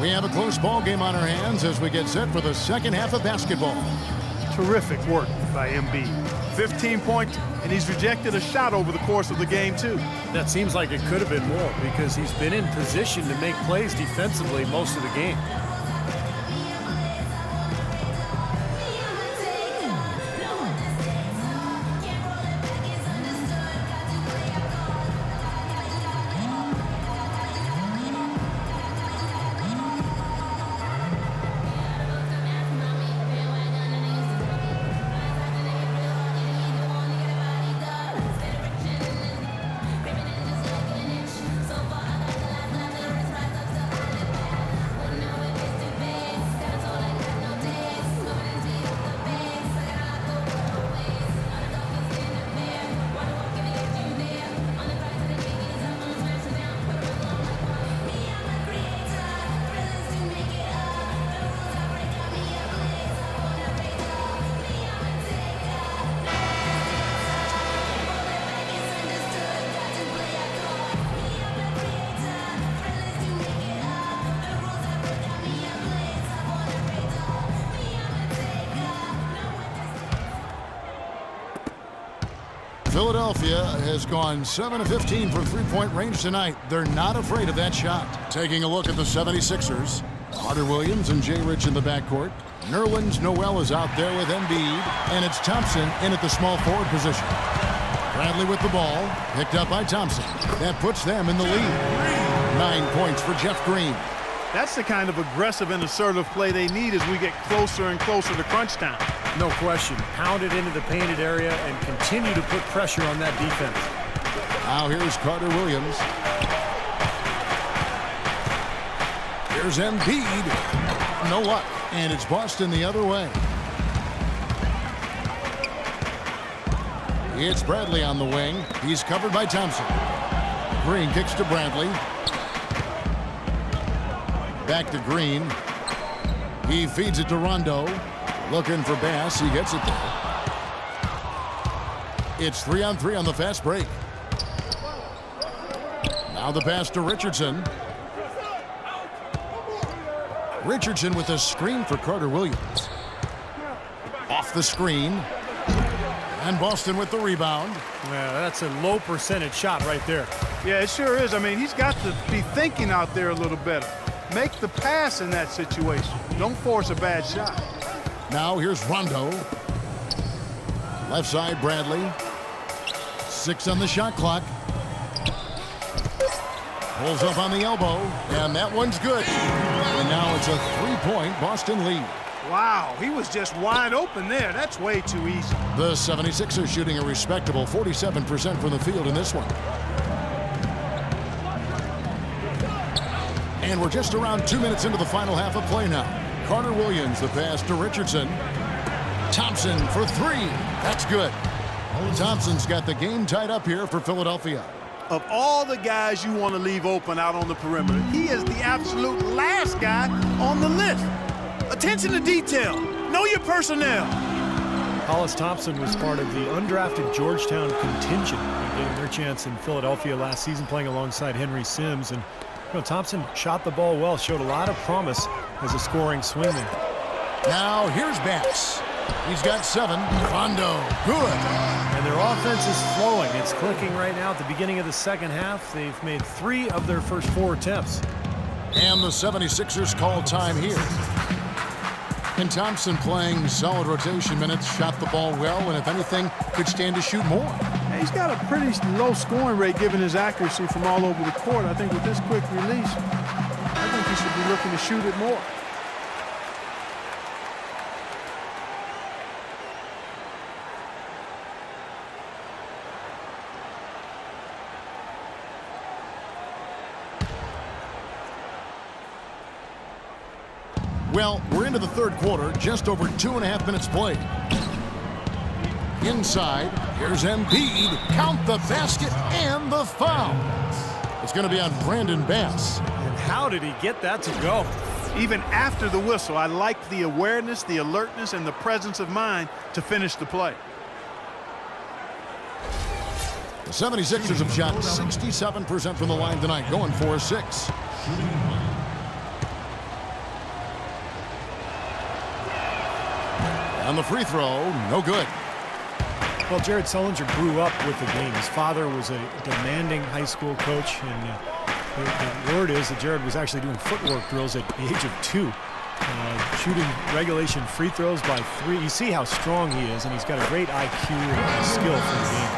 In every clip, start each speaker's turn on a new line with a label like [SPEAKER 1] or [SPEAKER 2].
[SPEAKER 1] We have a close ball game on our hands as we get set for the second half of basketball.
[SPEAKER 2] Terrific work by Embiid. 15 points, and he's rejected a shot over the course of the game, too.
[SPEAKER 3] That seems like it could have been more because he's been in position to make plays defensively most of the game.
[SPEAKER 1] Philadelphia has gone 7 of 15 from three-point range tonight. They're not afraid of that shot. Taking a look at the 76ers. Carter Williams and Jay Rich in the backcourt. Nerlens Noel is out there with Embiid. And it's Thompson in at the small forward position. Bradley with the ball. Picked up by Thompson. That puts them in the lead. 9 points for Jeff Green.
[SPEAKER 2] That's the kind of aggressive and assertive play they need as we get closer and closer to crunch time.
[SPEAKER 3] No question. Pound it into the painted area and continue to put pressure on that defense.
[SPEAKER 1] Now here's Carter Williams. Here's Embiid. No luck. And it's Boston the other way. It's Bradley on the wing. He's covered by Thompson. Green kicks to Bradley. Back to Green. He feeds it to Rondo. Looking for Bass. He gets it there. It's 3-on-3 on the fast break. Now the pass to Richardson. Richardson with a screen for Carter Williams. Off the screen. And Boston with the rebound.
[SPEAKER 3] Yeah, that's a low percentage shot right there.
[SPEAKER 2] Yeah, it sure is. I mean, he's got to be thinking out there a little better. Make the pass in that situation. Don't force a bad shot.
[SPEAKER 1] Now here's Rondo. Left side, Bradley. 6 on the shot clock. Pulls up on the elbow, and that one's good. And now it's a 3-point Boston lead.
[SPEAKER 2] Wow, he was just wide open there. That's way too easy.
[SPEAKER 1] The 76ers shooting a respectable 47% from the field in this one. And we're just around 2 minutes into the final half of play now. Carter Williams, the pass to Richardson. Thompson for 3. That's good. Thompson's got the game tied up here for Philadelphia.
[SPEAKER 2] Of all the guys you want to leave open out on the perimeter, he is the absolute last guy on the list. Attention to detail. Know your personnel.
[SPEAKER 3] Hollis Thompson was part of the undrafted Georgetown contingent getting their chance in Philadelphia last season playing alongside Henry Sims. And Thompson shot the ball well, showed a lot of promise as a scoring swingman.
[SPEAKER 1] Now here's Bass. He's got 7. Rondo, good.
[SPEAKER 3] And their offense is flowing. It's clicking right now at the beginning of the second half. They've made 3 of their first 4 attempts.
[SPEAKER 1] And the 76ers call time here. And Thompson playing solid rotation minutes, shot the ball well, and if anything, could stand to shoot more.
[SPEAKER 2] He's got a pretty low scoring rate given his accuracy from all over the court. I think with this quick release, I think he should be looking to shoot it more.
[SPEAKER 1] Well, we're into the third quarter, just over 2.5 minutes played. Inside, here's Embiid. Count the basket and the foul. It's going to be on Brandon Bass.
[SPEAKER 3] And how did he get that to go?
[SPEAKER 2] Even after the whistle, I like the awareness, the alertness, and the presence of mind to finish the play.
[SPEAKER 1] The 76ers have shot 67% from the line tonight, going 4-6. And the free throw, no good.
[SPEAKER 3] Well, Jared Sullinger grew up with the game. His father was a demanding high school coach, and the word is that Jared was actually doing footwork drills at the age of 2, shooting regulation free throws by 3. You see how strong he is, and he's got a great IQ and skill for the game.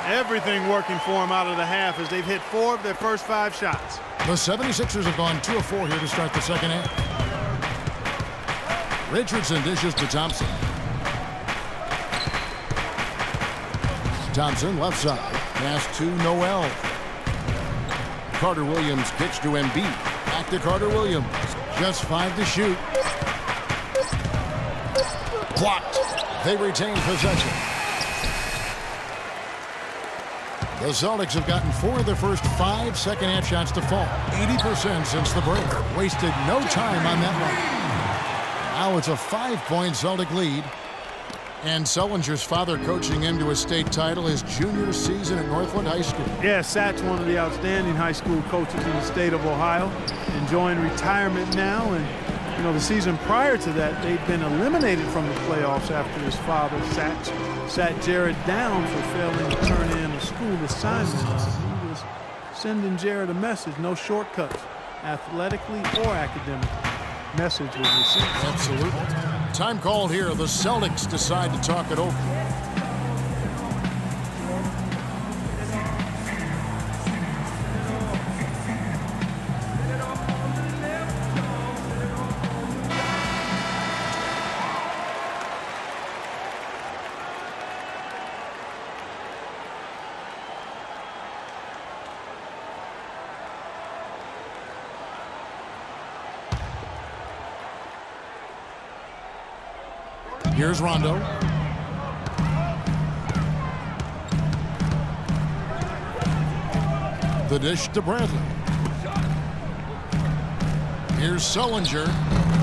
[SPEAKER 2] Everything working for him out of the half as they've hit 4 of their first 5 shots.
[SPEAKER 1] The 76ers have gone 2 of 4 here to start the second half. Richardson dishes to Thompson. Thompson left side. Pass to Noel. Carter Williams kicks to Embiid. Back to Carter Williams. Just 5 to shoot. Blocked. They retain possession. The Celtics have gotten 4 of their first 5 second-half shots to fall. 80% since the break. Wasted no time on that one. Now it's a 5-point Celtic lead. And Sullinger's father coaching him to a state title his junior season at Northland High School.
[SPEAKER 2] Yeah, Sat's one of the outstanding high school coaches in the state of Ohio. Enjoying retirement now. And, you know, the season prior to that, they'd been eliminated from the playoffs after his father sat Jared down for failing to turn in a school assignment. He was sending Jared a message, no shortcuts, athletically or academically. Message was received.
[SPEAKER 1] Absolutely. Time called here. The Celtics decide to talk it over. Here's Rondo. The dish to Bradley. Here's Sullinger,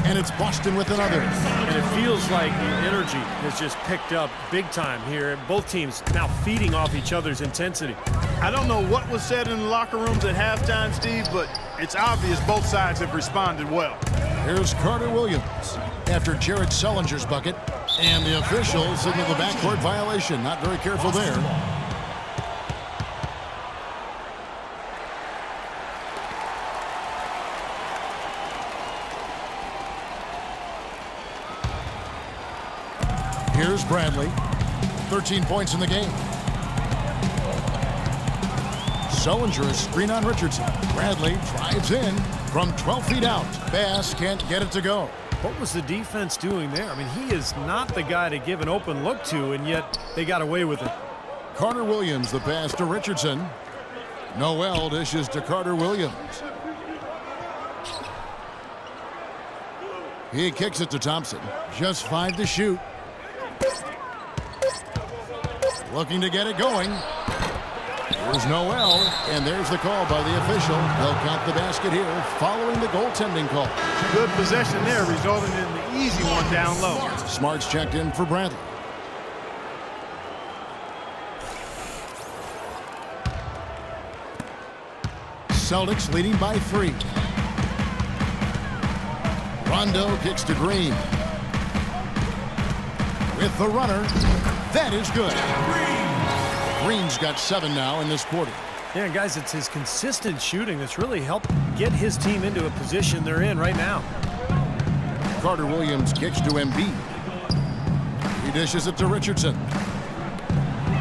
[SPEAKER 1] and it's Boston with another.
[SPEAKER 4] And it feels like the energy has just picked up big time here. Both teams now feeding off each other's intensity.
[SPEAKER 2] I don't know what was said in the locker rooms at halftime, Steve, but it's obvious both sides have responded well.
[SPEAKER 1] Here's Carter Williams after Jared Sullinger's bucket. And the official signaled the backcourt violation. Not very careful there. Here's Bradley. 13 points in the game. Sullinger, a screen on Richardson. Bradley drives in from 12 feet out. Bass can't get it to go.
[SPEAKER 3] What was the defense doing there? I mean, he is not the guy to give an open look to, and yet they got away with it.
[SPEAKER 1] Carter Williams, the pass to Richardson. Noel dishes to Carter Williams. He kicks it to Thompson. Just 5 to shoot. Looking to get it going. Here's Noel, and there's the call by the official. They'll count the basket here following the goaltending call.
[SPEAKER 2] Good possession there, resulting in the easy one down low.
[SPEAKER 1] Smart's checked in for Bradley. Celtics leading by 3. Rondo kicks to Green. With the runner, that is good. Green's got 7 now in this quarter.
[SPEAKER 3] Yeah, guys, it's his consistent shooting that's really helped get his team into a position they're in right now.
[SPEAKER 1] Carter Williams kicks to Embiid. He dishes it to Richardson.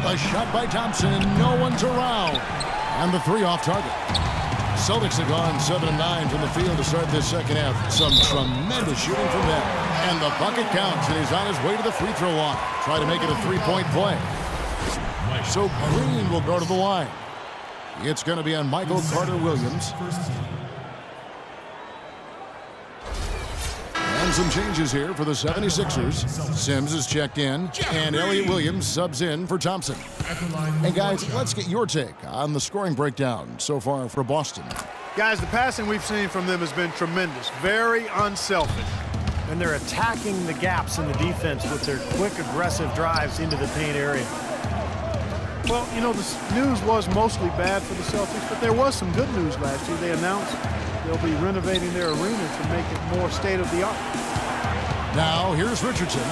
[SPEAKER 1] A shot by Thompson, and no one's around. And the 3 off target. Celtics have gone 7 of 9 from the field to start this second half. Some tremendous shooting from them. And the bucket counts, and he's on his way to the free throw line. Try to make it a 3-point play. So Green will go to the line. It's going to be on Michael Carter Williams. And some changes here for the 76ers. Sims is checked in, and Elliott Williams subs in for Thompson. And guys, let's get your take on the scoring breakdown so far for Boston.
[SPEAKER 2] Guys, the passing we've seen from them has been tremendous. Very unselfish.
[SPEAKER 3] And they're attacking the gaps in the defense with their quick, aggressive drives into the paint area.
[SPEAKER 2] Well, you know, the news was mostly bad for the Celtics, but there was some good news last year. They announced they'll be renovating their arena to make it more state-of-the-art.
[SPEAKER 1] Now, here's Richardson.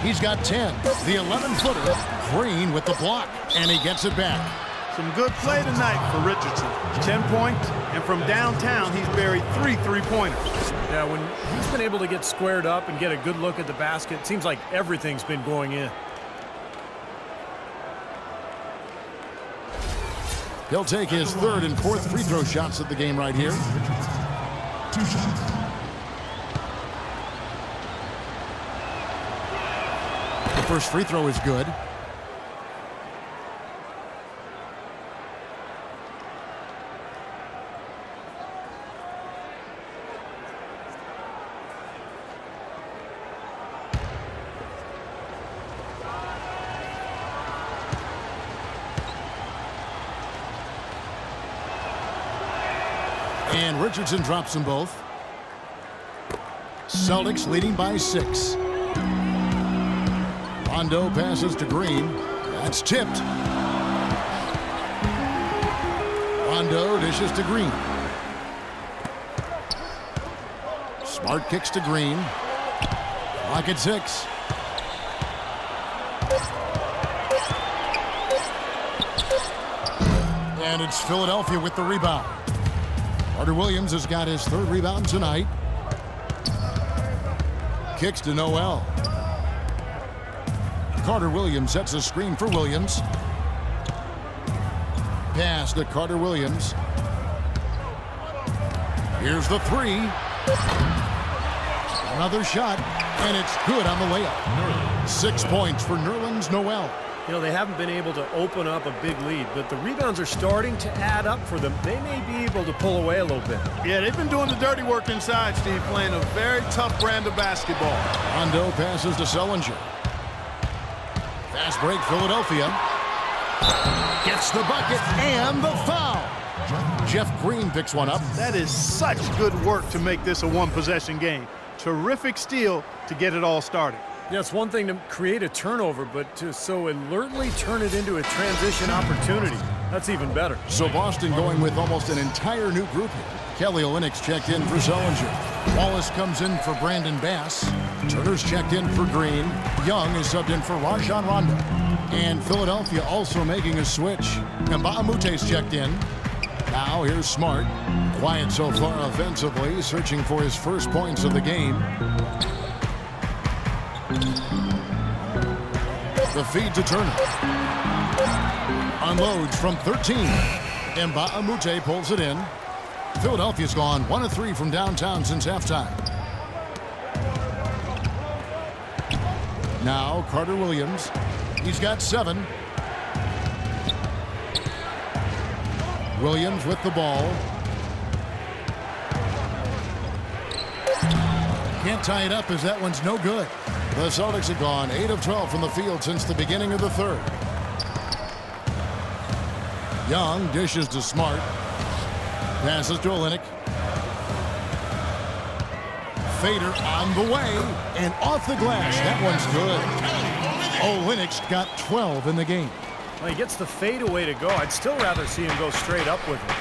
[SPEAKER 1] He's got 10. The 11-footer. Green with the block, and he gets it back.
[SPEAKER 2] Some good play tonight for Richardson. 10 points, and from downtown, he's buried 3 3-pointers.
[SPEAKER 4] Yeah, when he's been able to get squared up and get a good look at the basket, it seems like everything's been going in.
[SPEAKER 1] He'll take his third and fourth free throw shots of the game right here.
[SPEAKER 5] 2 shots.
[SPEAKER 1] The first free throw is good. And Richardson drops them both. Celtics leading by 6. Rondo passes to Green. That's tipped. Rondo dishes to Green. Smart kicks to Green. Clock at 6. And it's Philadelphia with the rebound. Carter Williams has got his third rebound tonight. Kicks to Noel. Carter Williams sets a screen for Williams. Pass to Carter Williams. Here's the 3. Another shot, and it's good on the layup. 6 points for Nerlens Noel.
[SPEAKER 4] You know, they haven't been able to open up a big lead, but the rebounds are starting to add up for them. They may be able to pull away a little bit.
[SPEAKER 2] Yeah, they've been doing the dirty work inside, Steve, playing a very tough brand of basketball.
[SPEAKER 1] Rondo passes to Sellinger. Fast break, Philadelphia. Gets the bucket and the foul. Jeff Green picks one up.
[SPEAKER 2] That is such good work to make this a one-possession game. Terrific steal to get it all started.
[SPEAKER 4] Yeah, it's one thing to create a turnover, but to so alertly turn it into a transition opportunity, that's even better.
[SPEAKER 1] So Boston going with almost an entire new group here. Kelly Olynyk's checked in for Sellinger. Wallace comes in for Brandon Bass. Turner's checked in for Green. Young is subbed in for Rajon Rondo. And Philadelphia also making a switch. Mbaamute's checked in. Now here's Smart. Quiet so far offensively, searching for his first points of the game. The feed to Turner. Unloads from 13. Mbaamute pulls it in. Philadelphia's gone 1 of 3 from downtown since halftime. Now Carter Williams. He's got 7. Williams with the ball. Can't tie it up as that one's no good. The Celtics have gone 8 of 12 from the field since the beginning of the third. Young dishes to Smart. Passes to Olynyk. Fader on the way and off the glass. That one's good. Olynyk's got 12 in the game.
[SPEAKER 4] Well, he gets the fadeaway to go. I'd still rather see him go straight up with it.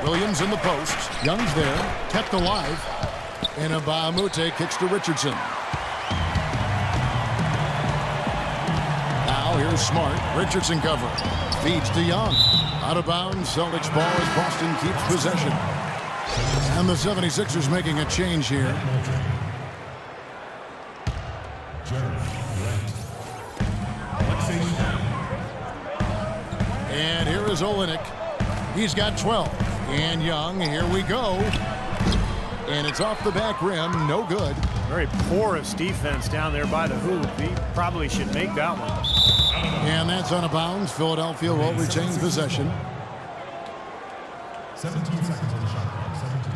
[SPEAKER 1] Williams in the post. Young's there. Kept alive. And Mbamute kicks to Richardson. Now here's Smart. Richardson cover. Feeds to Young. Out of bounds. Celtics ball as Boston keeps possession. And the 76ers making a change here. And here is Olynyk. He's got 12. And Young, here we go. And it's off the back rim, no good.
[SPEAKER 4] Very porous defense down there by the hoop. He probably should make that one.
[SPEAKER 1] And that's out of bounds. Philadelphia will retain possession.
[SPEAKER 5] 17 seconds on the shot clock. 17.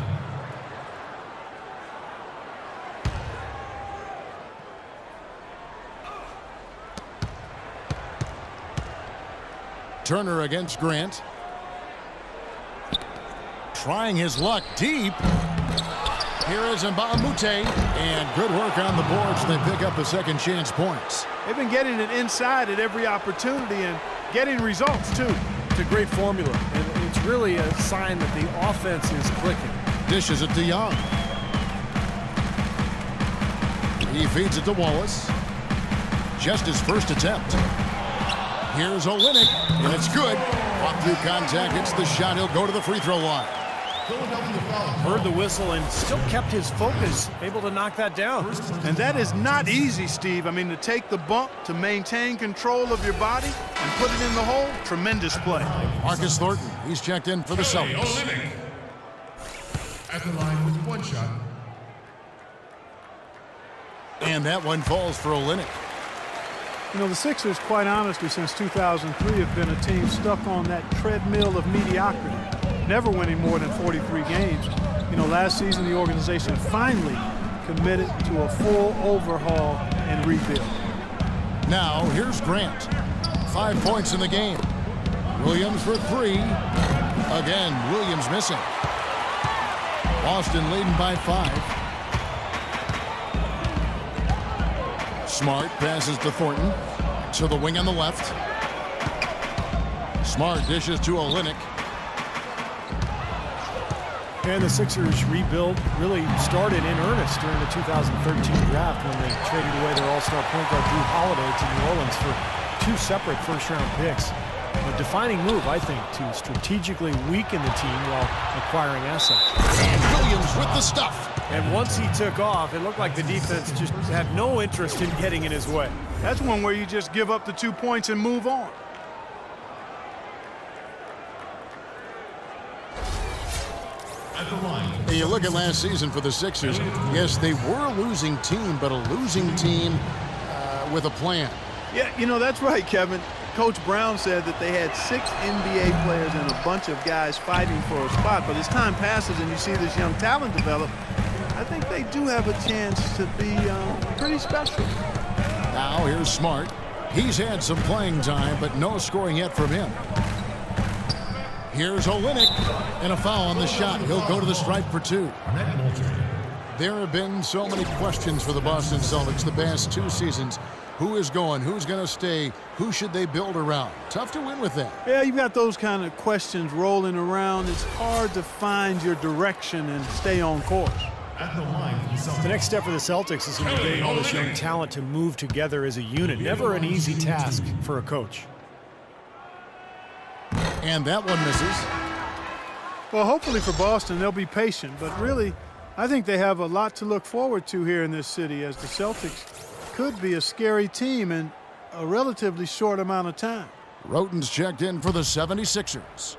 [SPEAKER 1] Turner against Grant. Trying his luck deep. Here is Mbamute, and good work on the boards. They pick up the second chance points.
[SPEAKER 2] They've been getting it inside at every opportunity and getting results, too.
[SPEAKER 4] It's a great formula, and it's really a sign that the offense is clicking.
[SPEAKER 1] Dishes it to Young. He feeds it to Wallace. Just his first attempt. Here's Olynyk, and it's good. Fought through contact, hits the shot. He'll go to the free throw line.
[SPEAKER 4] Heard the whistle and still kept his focus, able to knock that down.
[SPEAKER 2] And that is not easy, Steve. I mean, to take the bump, to maintain control of your body, and put it in the hole, tremendous play.
[SPEAKER 1] Marcus Thornton, he's checked in for the Celtics.
[SPEAKER 5] Olynyk. At the line with one shot.
[SPEAKER 1] And that one falls for Olynyk.
[SPEAKER 2] You know, the Sixers, quite honestly, since 2003 have been a team stuck on that treadmill of mediocrity, never winning more than 43 games. You know, last season the organization finally committed to a full overhaul and rebuild.
[SPEAKER 1] Now, here's Grant. 5 points in the game. Williams for 3. Again, Williams missing. Boston leading by 5. Smart passes to Thornton. To the wing on the left. Smart dishes to Olynyk.
[SPEAKER 3] And the Sixers rebuild really started in earnest during the 2013 draft when they traded away their all-star point guard Drew Holiday to New Orleans for 2 separate first-round picks. A defining move, I think, to strategically weaken the team while acquiring assets.
[SPEAKER 1] And Williams with the stuff.
[SPEAKER 4] And once he took off, it looked like the defense just had no interest in getting in his way.
[SPEAKER 2] That's one where you just give up the 2 points and move on.
[SPEAKER 5] At the line.
[SPEAKER 1] Hey, you look at last season for the Sixers. Yes, they were a losing team, but a losing team with a plan.
[SPEAKER 2] Yeah, you know, that's right, Kevin. Coach Brown said that they had 6 NBA players and a bunch of guys fighting for a spot. But as time passes and you see this young talent develop, I think they do have a chance to be pretty special.
[SPEAKER 1] Now here's Smart. He's had some playing time, but no scoring yet from him. Here's Olynyk, and a foul on the shot. He'll go to the stripe for 2. There have been so many questions for the Boston Celtics the past 2 seasons. Who is going? Who's going to stay? Who should they build around? Tough to win with that.
[SPEAKER 2] Yeah, you've got those kind of questions rolling around. It's hard to find your direction and stay on course.
[SPEAKER 5] At the line for the Celtics.
[SPEAKER 3] The next step for the Celtics is in getting all this young talent to move together as a unit. Never an easy task for a coach.
[SPEAKER 1] And that one misses.
[SPEAKER 2] Well, hopefully for Boston, they'll be patient. But really, I think they have a lot to look forward to here in this city, as the Celtics could be a scary team in a relatively short amount of time.
[SPEAKER 1] Roten's checked in for the 76ers.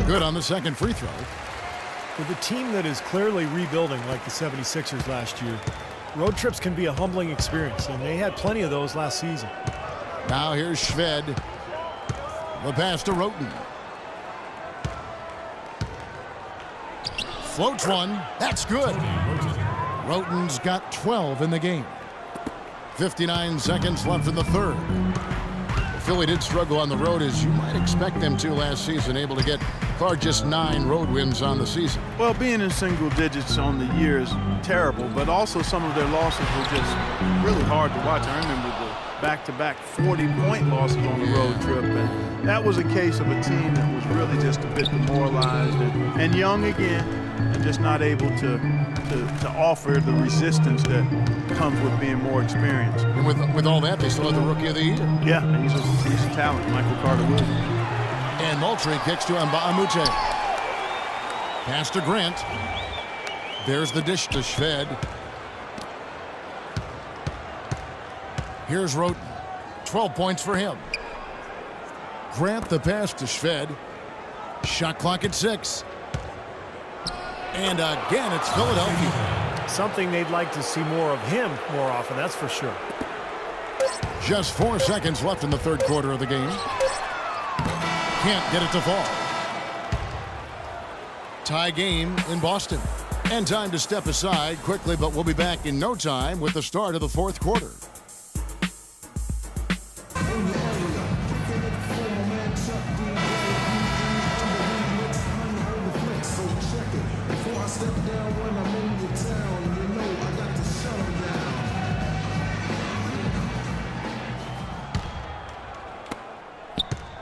[SPEAKER 1] Good on the second free throw.
[SPEAKER 3] With a team that is clearly rebuilding like the 76ers last year, road trips can be a humbling experience, and they had plenty of those last season.
[SPEAKER 1] Now here's Shved. The pass to Roten. Floats one. That's good. Roten's got 12 in the game. 59 seconds left in the third. Philly did struggle on the road, as you might expect them to last season, able to get far just 9 road wins on the season.
[SPEAKER 2] Well, being in single digits on the year is terrible, but also some of their losses were just really hard to watch. I remember the back-to-back 40-point losses on the road trip, and that was a case of a team that was really just a bit demoralized and young again, and just not able to offer the resistance that comes with being more experienced.
[SPEAKER 1] And with all that, they still have the Rookie of the Year.
[SPEAKER 2] Yeah, he's a talent, Michael Carter-Williams.
[SPEAKER 1] And Moultrie kicks to Mbamute. Pass to Grant. There's the dish to Shved. Here's Roten. 12 points for him. Grant the pass to Shved. Shot clock at 6. And again, it's Philadelphia.
[SPEAKER 3] Something they'd like to see more of him more often, that's for sure.
[SPEAKER 1] Just 4 seconds left in the third quarter of the game. Can't get it to fall. Tie game in Boston. And time to step aside quickly, but we'll be back in no time with the start of the fourth quarter.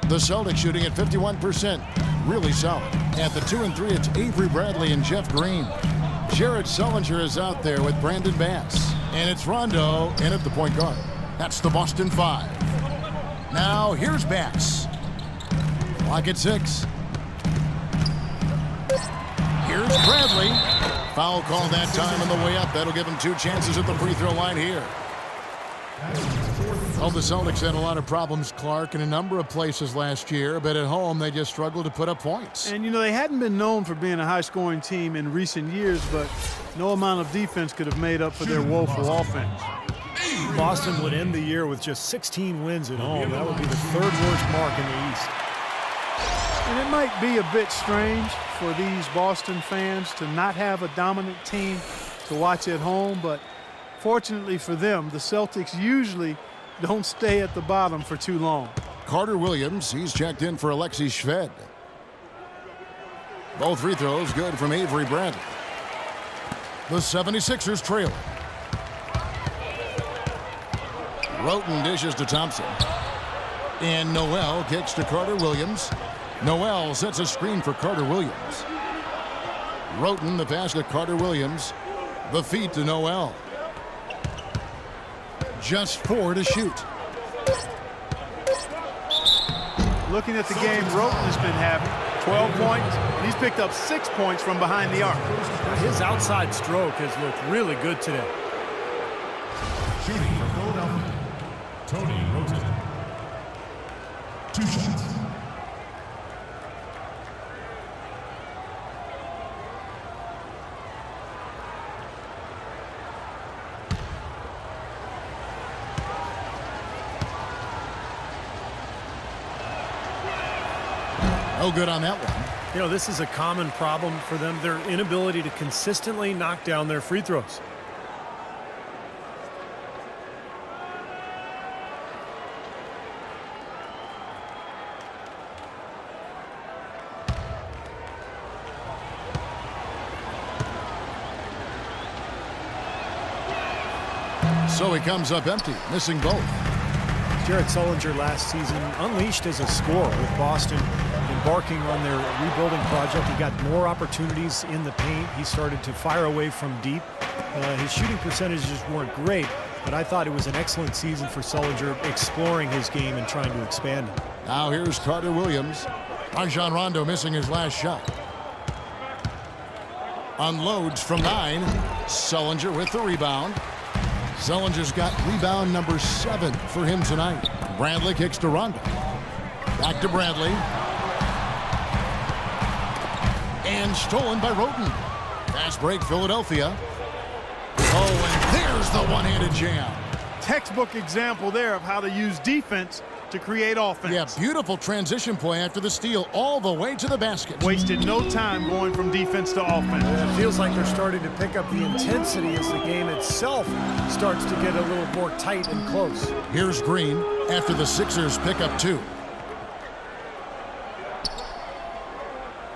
[SPEAKER 1] The Celtics shooting at 51%. Really solid. At the 2 and 3, it's Avery Bradley and Jeff Green. Jared Sullinger is out there with Brandon Bass. And it's Rondo in at the point guard. That's the Boston 5. Now here's Bass. Clock at 6. Here's Bradley. Foul call that time on the way up. That'll give him 2 chances at the free throw line here. Well, the Celtics had a lot of problems, Clark, in a number of places last year, but at home they just struggled to put up points.
[SPEAKER 2] And, you know, they hadn't been known for being a high-scoring team in recent years, but no amount of defense could have made up for their woeful offense.
[SPEAKER 3] Boston would end the year with just 16 wins at home. That would be the 3rd worst mark in the East.
[SPEAKER 2] And it might be a bit strange for these Boston fans to not have a dominant team to watch at home, but fortunately for them, the Celtics usually don't stay at the bottom for too long.
[SPEAKER 1] Carter Williams, he's checked in for Alexei Shved. Both free throws good from Avery Bradley. The 76ers trail. Roten dishes to Thompson. And Noel kicks to Carter Williams. Noel sets a screen for Carter Williams. Roten the pass to Carter Williams. The feed to Noel. Just 4 to shoot.
[SPEAKER 2] Looking at the game Roten has been having, 12 points. He's picked up 6 points from behind the arc.
[SPEAKER 4] His outside stroke has looked really good today.
[SPEAKER 5] Shooting for Philadelphia, Tony Roten. 2 shots.
[SPEAKER 1] No good on that one.
[SPEAKER 3] You know, this is a common problem for them, their inability to consistently knock down their free throws.
[SPEAKER 1] So he comes up empty, missing both.
[SPEAKER 3] Jared Sullinger last season unleashed as a scorer with Boston embarking on their rebuilding project. He got more opportunities in the paint. He started to fire away from deep. His shooting percentages weren't great, but I thought it was an excellent season for Sullinger, exploring his game and trying to expand it.
[SPEAKER 1] Now here's Carter Williams. Rajon Rondo missing his last shot. Unloads from 9. Sullinger with the rebound. Sullinger's got rebound number 7 for him tonight. Bradley kicks to Rondo. Back to Bradley. And stolen by Roten. Fast break, Philadelphia. Oh, and there's the one-handed jam.
[SPEAKER 2] Textbook example there of how to use defense to create offense.
[SPEAKER 1] Yeah, beautiful transition play after the steal all the way to the basket.
[SPEAKER 2] Wasted no time going from defense to offense.
[SPEAKER 3] It feels like they're starting to pick up the intensity as the game itself starts to get a little more tight and close.
[SPEAKER 1] Here's Green after the Sixers pick up 2.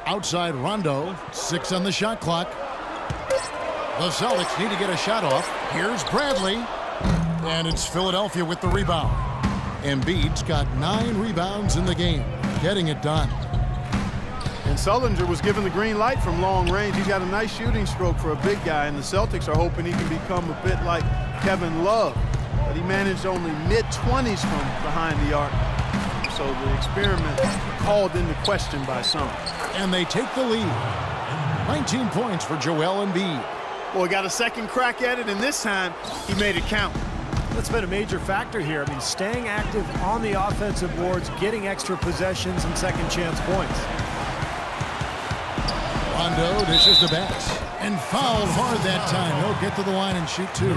[SPEAKER 1] Outside Rondo, 6 on the shot clock. The Celtics need to get a shot off. Here's Bradley. And it's Philadelphia with the rebound. Embiid's got 9 rebounds in the game, getting it done.
[SPEAKER 2] And Sullinger was given the green light from long range. He's got a nice shooting stroke for a big guy, and the Celtics are hoping he can become a bit like Kevin Love. But he managed only mid-20s from behind the arc. So the experiment called into question by some.
[SPEAKER 1] And they take the lead. 19 points for Joel Embiid.
[SPEAKER 2] Well, he got a second crack at it, and this time he made it count.
[SPEAKER 3] That's been a major factor here. I mean, staying active on the offensive boards, getting extra possessions and second chance points.
[SPEAKER 1] Rondo dishes the Bass. And fouled hard that time. He'll get to the line and shoot 2.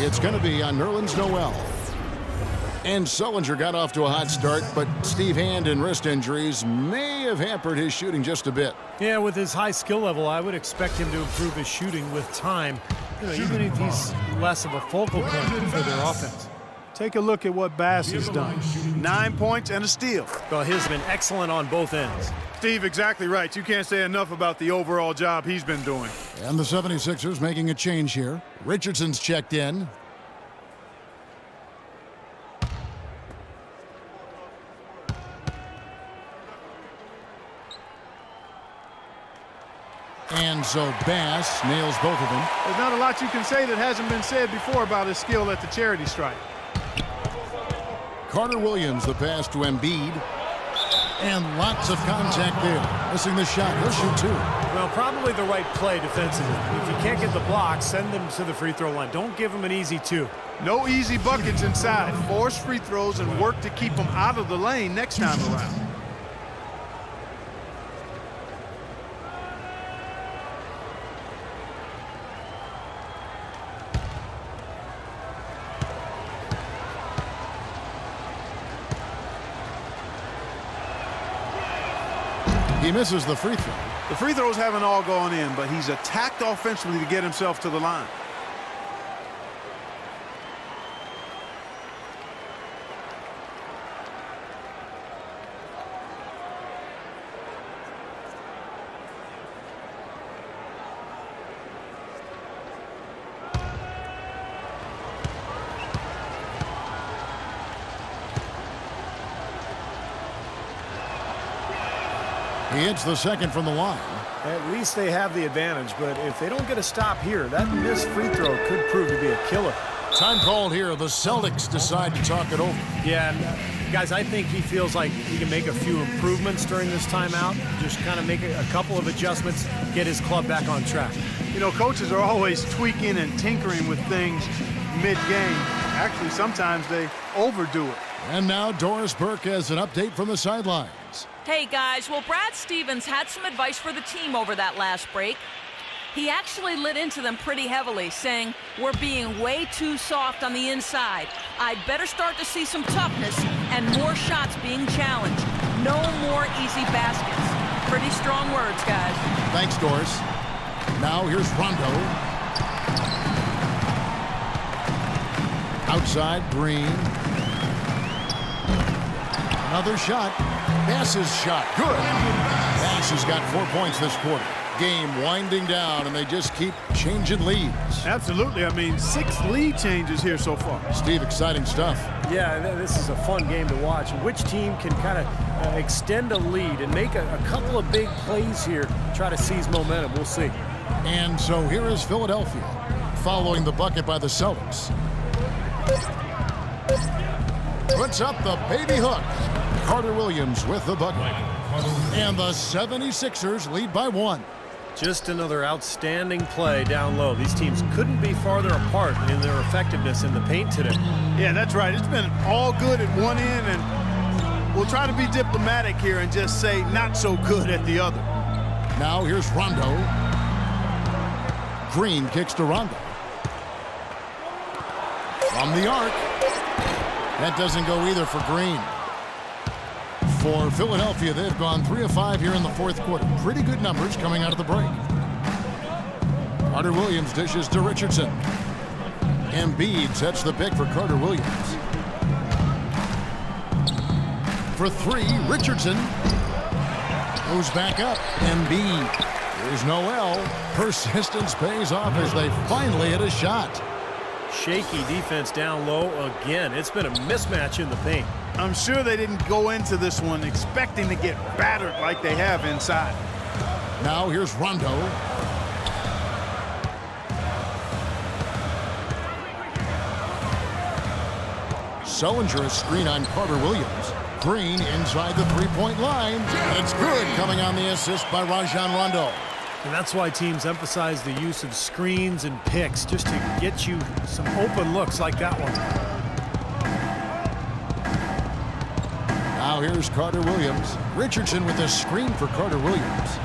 [SPEAKER 1] It's going to be on Nerlens Noel. And Sullinger got off to a hot start, but Steve hand and wrist injuries may have hampered his shooting just a bit.
[SPEAKER 3] Yeah, with his high skill level, I would expect him to improve his shooting with time, even if he's less of a focal point for their offense.
[SPEAKER 2] Take a look at what Bass has done. 9 points and a steal.
[SPEAKER 3] Well, he's been excellent on both ends.
[SPEAKER 2] Steve, exactly right. You can't say enough about the overall job he's been doing.
[SPEAKER 1] And the 76ers making a change here. Richardson's checked in. And so Bass nails both of them.
[SPEAKER 2] There's not a lot you can say that hasn't been said before about his skill at the charity stripe.
[SPEAKER 1] Carter Williams, the pass to Embiid. And lots of contact there. Missing the shot. He'll shoot two.
[SPEAKER 4] Well, probably the right play defensively. If you can't get the block, send them to the free throw line. Don't give them an easy two.
[SPEAKER 2] No easy buckets inside. Force free throws and work to keep them out of the lane next time around.
[SPEAKER 1] He misses the free throw.
[SPEAKER 2] The free throws haven't all gone in, but he's attacked offensively to get himself to the line.
[SPEAKER 1] He hits the second from the line.
[SPEAKER 3] At least they have the advantage, but if they don't get a stop here, that missed free throw could prove to be a killer.
[SPEAKER 1] Time called here. The Celtics decide to talk it over.
[SPEAKER 4] Yeah, and guys, I think he feels like he can make a few improvements during this timeout. Just kind of make a couple of adjustments, get his club back on track.
[SPEAKER 2] You know, coaches are always tweaking and tinkering with things mid-game. Actually, sometimes they overdo it.
[SPEAKER 1] And now Doris Burke has an update from the sidelines.
[SPEAKER 6] Hey guys, well, Brad Stevens had some advice for the team over that last break. He actually lit into them pretty heavily, saying, we're being way too soft on the inside. I'd better start to see some toughness and more shots being challenged. No more easy baskets. Pretty strong words, guys.
[SPEAKER 1] Thanks, Doris. Now here's Rondo. Outside, Green. Another shot. Bass's shot. Good. Bass has got 4 points this quarter. Game winding down, and they just keep changing leads.
[SPEAKER 2] Absolutely. I mean, 6 lead changes here so far.
[SPEAKER 1] Steve, exciting stuff.
[SPEAKER 4] Yeah, this is a fun game to watch. Which team can kind of extend a lead and make a couple of big plays here, try to seize momentum. We'll see.
[SPEAKER 1] And so here is Philadelphia, following the bucket by the Celtics. Puts up the baby hook. Carter Williams with the bucket. And the 76ers lead by 1.
[SPEAKER 4] Just another outstanding play down low. These teams couldn't be farther apart in their effectiveness in the paint today.
[SPEAKER 2] Yeah, that's right. It's been all good at one end, and we'll try to be diplomatic here and just say not so good at the other.
[SPEAKER 1] Now here's Rondo. Green kicks to Rondo. From the arc. That doesn't go either for Green. For Philadelphia, they've gone 3 of 5 here in the fourth quarter. Pretty good numbers coming out of the break. Carter Williams dishes to Richardson. Embiid sets the pick for Carter Williams. For 3, Richardson goes back up. Embiid. Here's Noel. Persistence pays off as they finally hit a shot.
[SPEAKER 4] Shaky defense down low again. It's been a mismatch in the paint.
[SPEAKER 2] I'm sure they didn't go into this one expecting to get battered like they have inside.
[SPEAKER 1] Now here's Rondo. Sullinger a screen on Carter Williams. Green inside the three-point line. It's good, coming on the assist by Rajon Rondo.
[SPEAKER 3] And that's why teams emphasize the use of screens and picks, just to get you some open looks like that one.
[SPEAKER 1] Now here's Carter Williams. Richardson with a screen for Carter Williams.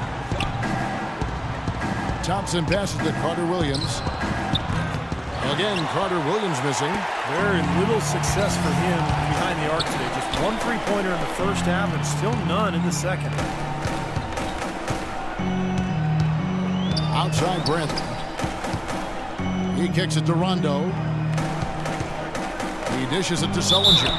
[SPEAKER 1] Thompson passes to Carter Williams. Again, Carter Williams missing.
[SPEAKER 3] Very little success for him behind the arc today. Just 1 3-pointer in the first half and still none in the second.
[SPEAKER 1] Outside Brandon. He kicks it to Rondo. He dishes it to Sullinger.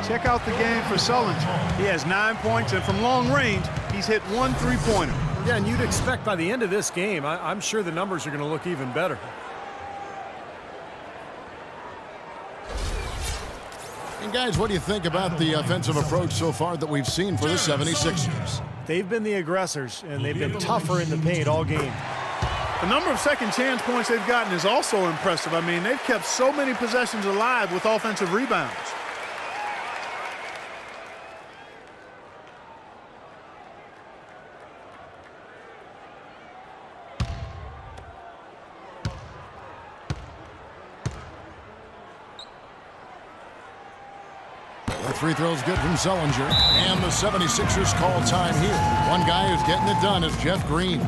[SPEAKER 2] Check out the game for Sullinger. He has 9 points, and from long range, he's hit 1 3-pointer.
[SPEAKER 3] Yeah, and you'd expect by the end of this game, I'm sure the numbers are going to look even better.
[SPEAKER 1] And guys, what do you think about the offensive approach so far that we've seen for the 76ers?
[SPEAKER 3] they've been the aggressors, and they've been tougher in the paint all game.
[SPEAKER 2] The number of second chance points they've gotten is also impressive. I mean, they've kept so many possessions alive with offensive rebounds.
[SPEAKER 1] The free throw's good from Sullinger, and the 76ers call time here. One guy who's getting it done is Jeff Green.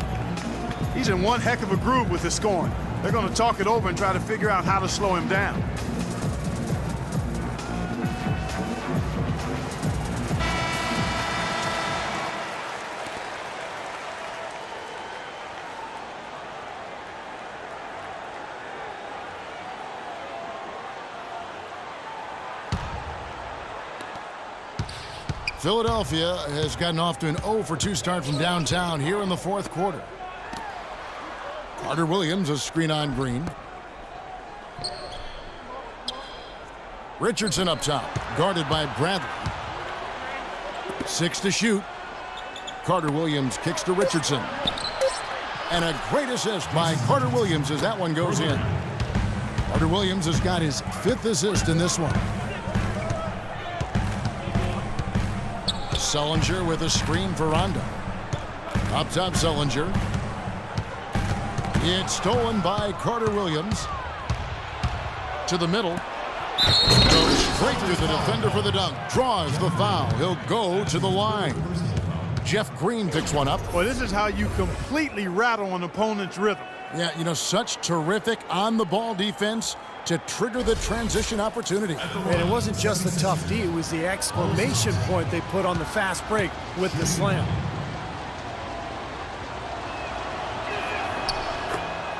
[SPEAKER 2] He's in one heck of a groove with his scoring. They're going to talk it over and try to figure out how to slow him down.
[SPEAKER 1] Philadelphia has gotten off to an 0-for-2 start from downtown here in the fourth quarter. Carter Williams, a screen on Green. Richardson up top, guarded by Bradley. 6 to shoot. Carter Williams kicks to Richardson. And a great assist by Carter Williams as that one goes in. Carter Williams has got his 5th assist in this one. Sullinger with a screen for Rondo. Up top, Sullinger. It's stolen by Carter Williams. To the middle. Goes straight through the defender for the dunk. Draws the foul. He'll go to the line. Jeff Green picks one up.
[SPEAKER 2] Well, this is how you completely rattle an opponent's rhythm.
[SPEAKER 1] Yeah, you know, such terrific on-the-ball defense to trigger the transition opportunity.
[SPEAKER 3] And it wasn't just the tough D, it was the exclamation point they put on the fast break with the slam.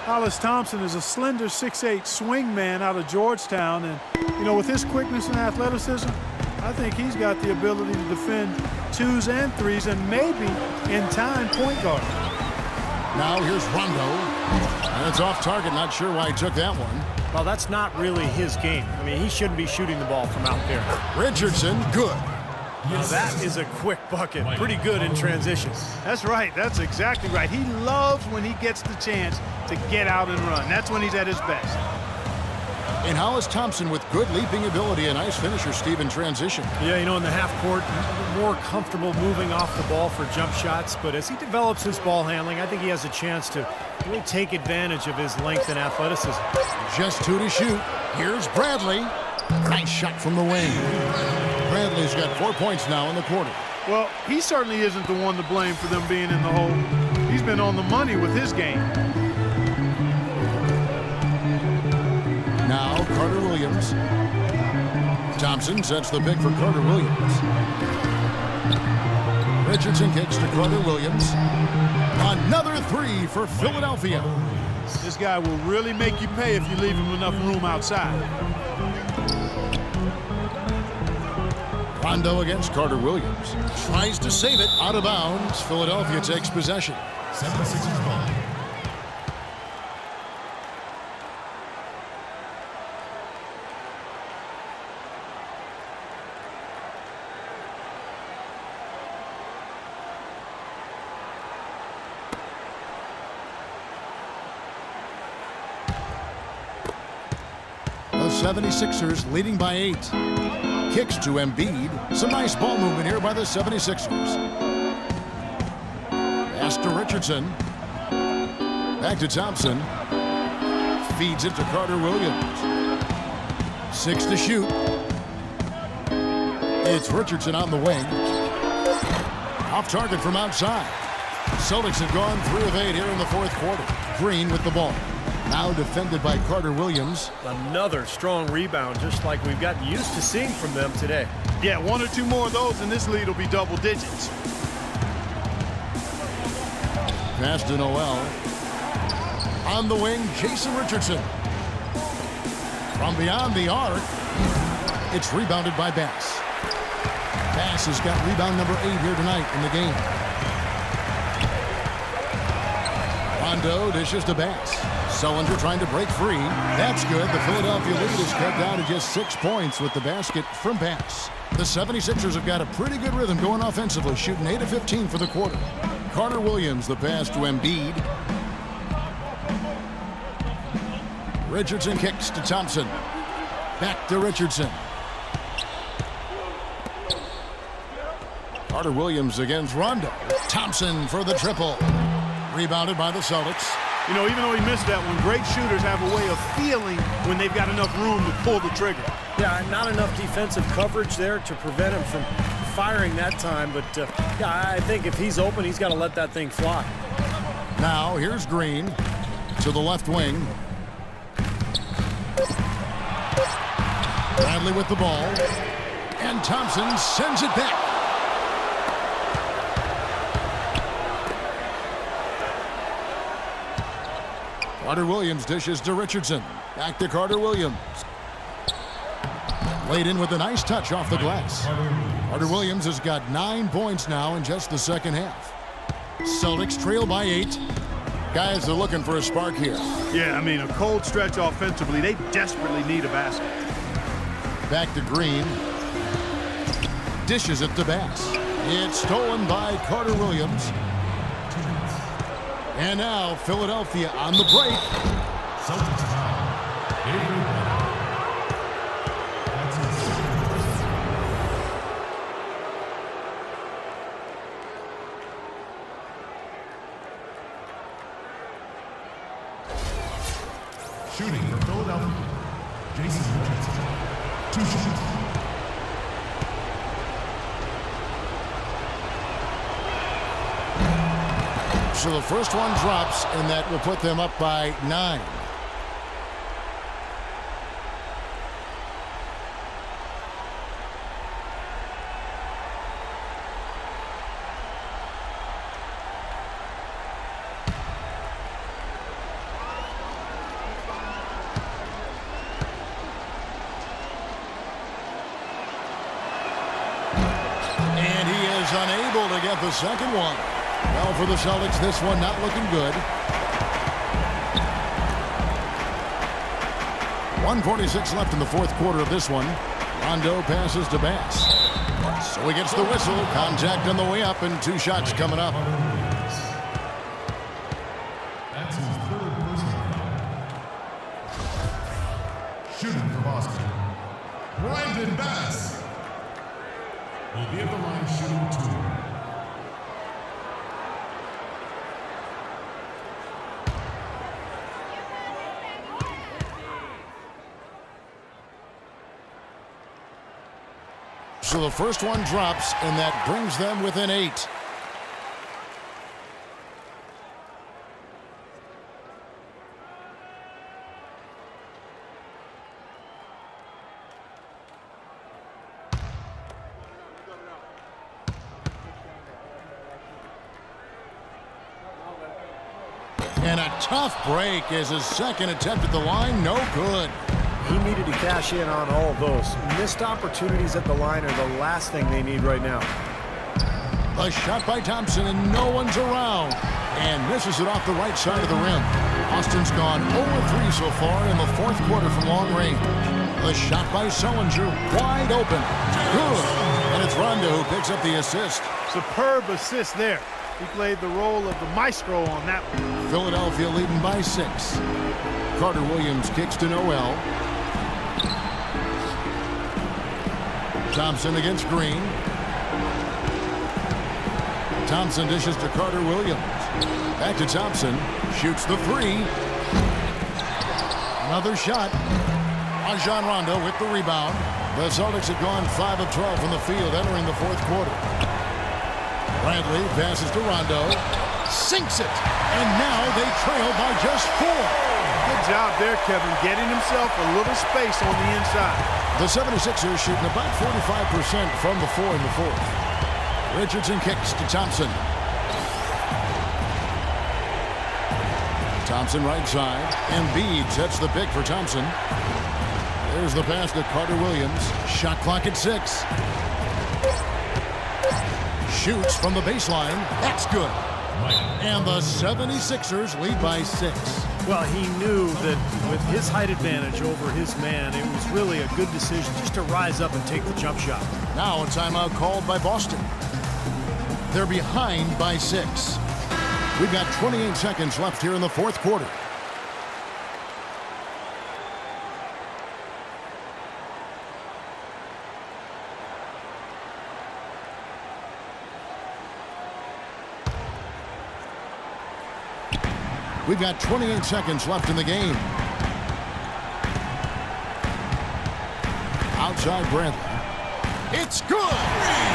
[SPEAKER 2] Hollis Thompson is a slender 6'8" swing man out of Georgetown. And, you know, with his quickness and athleticism, I think he's got the ability to defend 2s and 3s and maybe, in time, point guard.
[SPEAKER 1] Now here's Rondo. And it's off target. Not sure why he took that one.
[SPEAKER 3] Well, that's not really his game. I mean, he shouldn't be shooting the ball from out there.
[SPEAKER 1] Richardson, good.
[SPEAKER 3] Now that is a quick bucket. Pretty good in transition.
[SPEAKER 2] That's right. That's exactly right. He loves when he gets the chance to get out and run. That's when he's at his best.
[SPEAKER 1] And Hollis Thompson with good leaping ability, a nice finisher, Steve, in transition.
[SPEAKER 3] Yeah, you know, in the half court, more comfortable moving off the ball for jump shots. But as he develops his ball handling, I think he has a chance to really take advantage of his length and athleticism.
[SPEAKER 1] Just 2 to shoot. Here's Bradley. Nice shot from the wing. Bradley's got 4 points now in the quarter.
[SPEAKER 2] Well, he certainly isn't the one to blame for them being in the hole. He's been on the money with his game.
[SPEAKER 1] Now Carter Williams. Thompson sets the pick for Carter Williams. Richardson kicks to Carter Williams. Another 3 for Philadelphia.
[SPEAKER 2] This guy will really make you pay if you leave him enough room outside.
[SPEAKER 1] Rondo against Carter Williams. Tries to save it. Out of bounds. Philadelphia takes possession.
[SPEAKER 5] 76ers ball.
[SPEAKER 1] The 76ers leading by 8. Kicks to Embiid. Some nice ball movement here by the 76ers. Pass to Richardson. Back to Thompson. Feeds it to Carter Williams. 6 to shoot. It's Richardson on the wing. Off target from outside. Celtics have gone 3 of 8 here in the fourth quarter. Green with the ball. Now defended by Carter Williams.
[SPEAKER 4] Another strong rebound, just like we've gotten used to seeing from them today.
[SPEAKER 2] Yeah, 1 or 2 more of those, and this lead will be double digits.
[SPEAKER 1] Pass to Noel. On the wing, Jason Richardson. From beyond the arc, it's rebounded by Bass. Bass has got rebound number 8 here tonight in the game. Rondo dishes to Bass. Sullinger trying to break free. That's good. The Philadelphia lead is cut down to just 6 points with the basket from pass. The 76ers have got a pretty good rhythm going offensively, shooting 8 of 15 for the quarter. Carter Williams, the pass to Embiid. Richardson kicks to Thompson. Back to Richardson. Carter Williams against Rondo. Thompson for the triple. Rebounded by the Celtics.
[SPEAKER 2] You know, even though he missed that one, great shooters have a way of feeling when they've got enough room to pull the trigger.
[SPEAKER 4] Yeah, not enough defensive coverage there to prevent him from firing that time. But, yeah, I think if he's open, he's got to let that thing fly.
[SPEAKER 1] Now, here's Green to the left wing. Bradley with the ball. And Thompson sends it back. Carter Williams dishes to Richardson. Back to Carter Williams. Laid in with a nice touch off the glass. Carter Williams has got 9 points now in just the second half. Celtics trail by 8. Guys are looking for a spark here.
[SPEAKER 2] Yeah, I mean, a cold stretch offensively. They desperately need a basket.
[SPEAKER 1] Back to Green. Dishes it to Bass. It's stolen by Carter Williams. And now Philadelphia on the break.
[SPEAKER 5] Celtics foul. That's his shooting for Philadelphia. Jason Richardson. 2 shots.
[SPEAKER 1] So the first one drops, and that will put them up by 9. And he is unable to get the second one. Well, for the Celtics, this one not looking good. 1:46 left in the fourth quarter of this one. Rondo passes to Bass. So he gets the whistle. Contact on the way up, and 2 shots coming up.
[SPEAKER 5] That's his 3rd personal foul. Shooting for Boston. Brandon Bass will be at the line shooting 2.
[SPEAKER 1] So the first one drops, and that brings them within 8. And a tough break as his second attempt at the line, no good.
[SPEAKER 4] He needed to cash in on all of those. Missed opportunities at the line are the last thing they need right now.
[SPEAKER 1] A shot by Thompson, and no one's around. And misses it off the right side of the rim. Austin's gone 0-3 so far in the fourth quarter from long range. The shot by Sullinger, wide open. Good. And it's Rondo who picks up the assist.
[SPEAKER 2] Superb assist there. He played the role of the maestro on that one.
[SPEAKER 1] Philadelphia leading by 6. Carter Williams kicks to Noel. Thompson against Green. Thompson dishes to Carter Williams. Back to Thompson. Shoots the 3. Another shot. Rajon Rondo with the rebound. The Celtics have gone 5 of 12 from the field entering the fourth quarter. Bradley passes to Rondo. Sinks it. And now they trail by just 4.
[SPEAKER 2] Good job there, Kevin, getting himself a little space on the inside.
[SPEAKER 1] The 76ers shooting about 45% from the 4 in the fourth. Richardson kicks to Thompson. Thompson right side. Embiid sets the pick for Thompson. There's the pass to Carter Williams. Shot clock at 6. Shoots from the baseline. That's good. And the 76ers lead by 6.
[SPEAKER 3] Well, he knew that with his height advantage over his man, it was really a good decision just to rise up and take the jump shot.
[SPEAKER 1] Now a timeout called by Boston. They're behind by 6. We've got 28 seconds left here in the fourth quarter. We've got 28 seconds left in the game. Outside Bradley. It's good!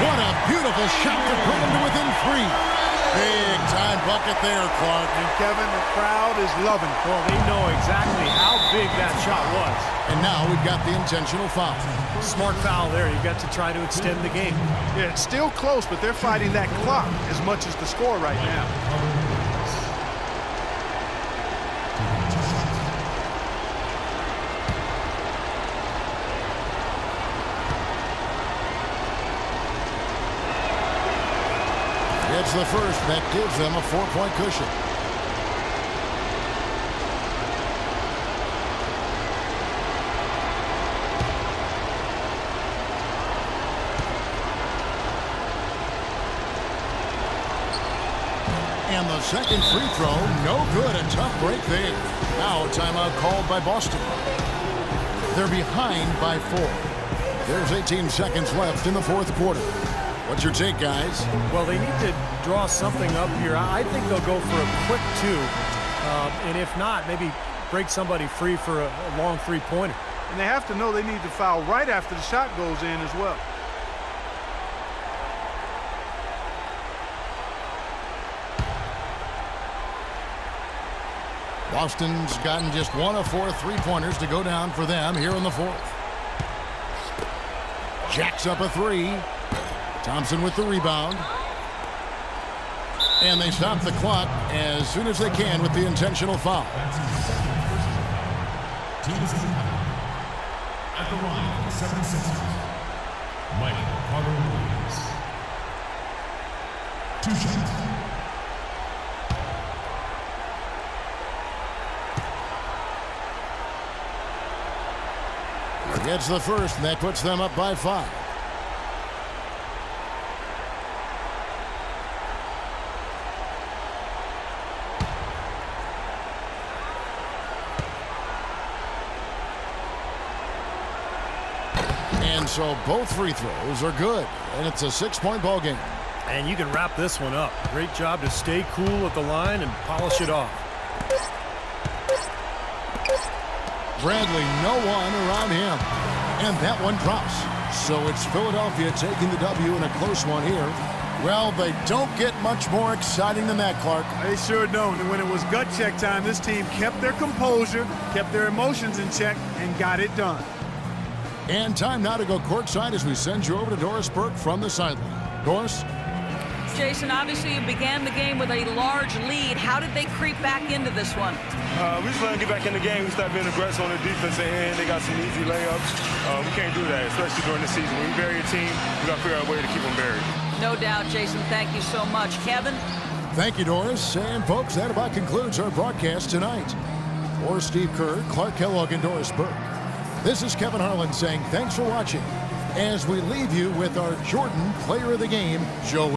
[SPEAKER 1] What a beautiful shot to put him to within 3. Big time bucket there, Clark.
[SPEAKER 2] And Kevin, the crowd is loving it.
[SPEAKER 3] Well, they know exactly how big that shot was.
[SPEAKER 1] And now we've got the intentional foul.
[SPEAKER 3] Smart foul there. You've got to try to extend the game.
[SPEAKER 2] Yeah, it's still close, but they're fighting that clock as much as the score right now.
[SPEAKER 1] It's the first that gives them a 4-point cushion. And the second free throw, no good. A tough break there. Now a timeout called by Boston. They're behind by 4. There's 18 seconds left in the fourth quarter. What's your take, guys?
[SPEAKER 3] Well, they need to draw something up here. I think they'll go for a quick 2. And if not, maybe break somebody free for a long three-pointer.
[SPEAKER 2] And they have to know they need to foul right after the shot goes in as well.
[SPEAKER 1] Boston's gotten just 1 of 4 three-pointers to go down for them here in the fourth. Jacks up a 3. Thompson with the rebound. And they stop the clock as soon as they can with the intentional foul.
[SPEAKER 5] At the line, 76ers, Michael Carter-Williams. 2 shots.
[SPEAKER 1] Gets the first, and that puts them up by 5. And so both free throws are good, and it's a 6-point ball game.
[SPEAKER 3] And you can wrap this one up. Great job to stay cool at the line and polish it off.
[SPEAKER 1] Bradley, no one around him. And that one drops. So it's Philadelphia taking the W in a close one here. Well, they don't get much more exciting than that, Clark.
[SPEAKER 2] They sure don't. And when it was gut check time, this team kept their composure, kept their emotions in check, and got it done.
[SPEAKER 1] And time now to go courtside as we send you over to Doris Burke from the sideline. Doris?
[SPEAKER 6] Jason, obviously you began the game with a large lead. How did they creep back into this one?
[SPEAKER 7] We just want to get back in the game. We start being aggressive on the defensive end. They got some easy layups. We can't do that, especially during the season. When we bury a team, we got to figure out a way to keep them buried.
[SPEAKER 6] No doubt, Jason. Thank you so much. Kevin?
[SPEAKER 1] Thank you, Doris. And, folks, that about concludes our broadcast tonight. For Steve Kerr, Clark Kellogg, and Doris Burke, this is Kevin Harlan saying thanks for watching as we leave you with our Jordan Player of the Game, Joe.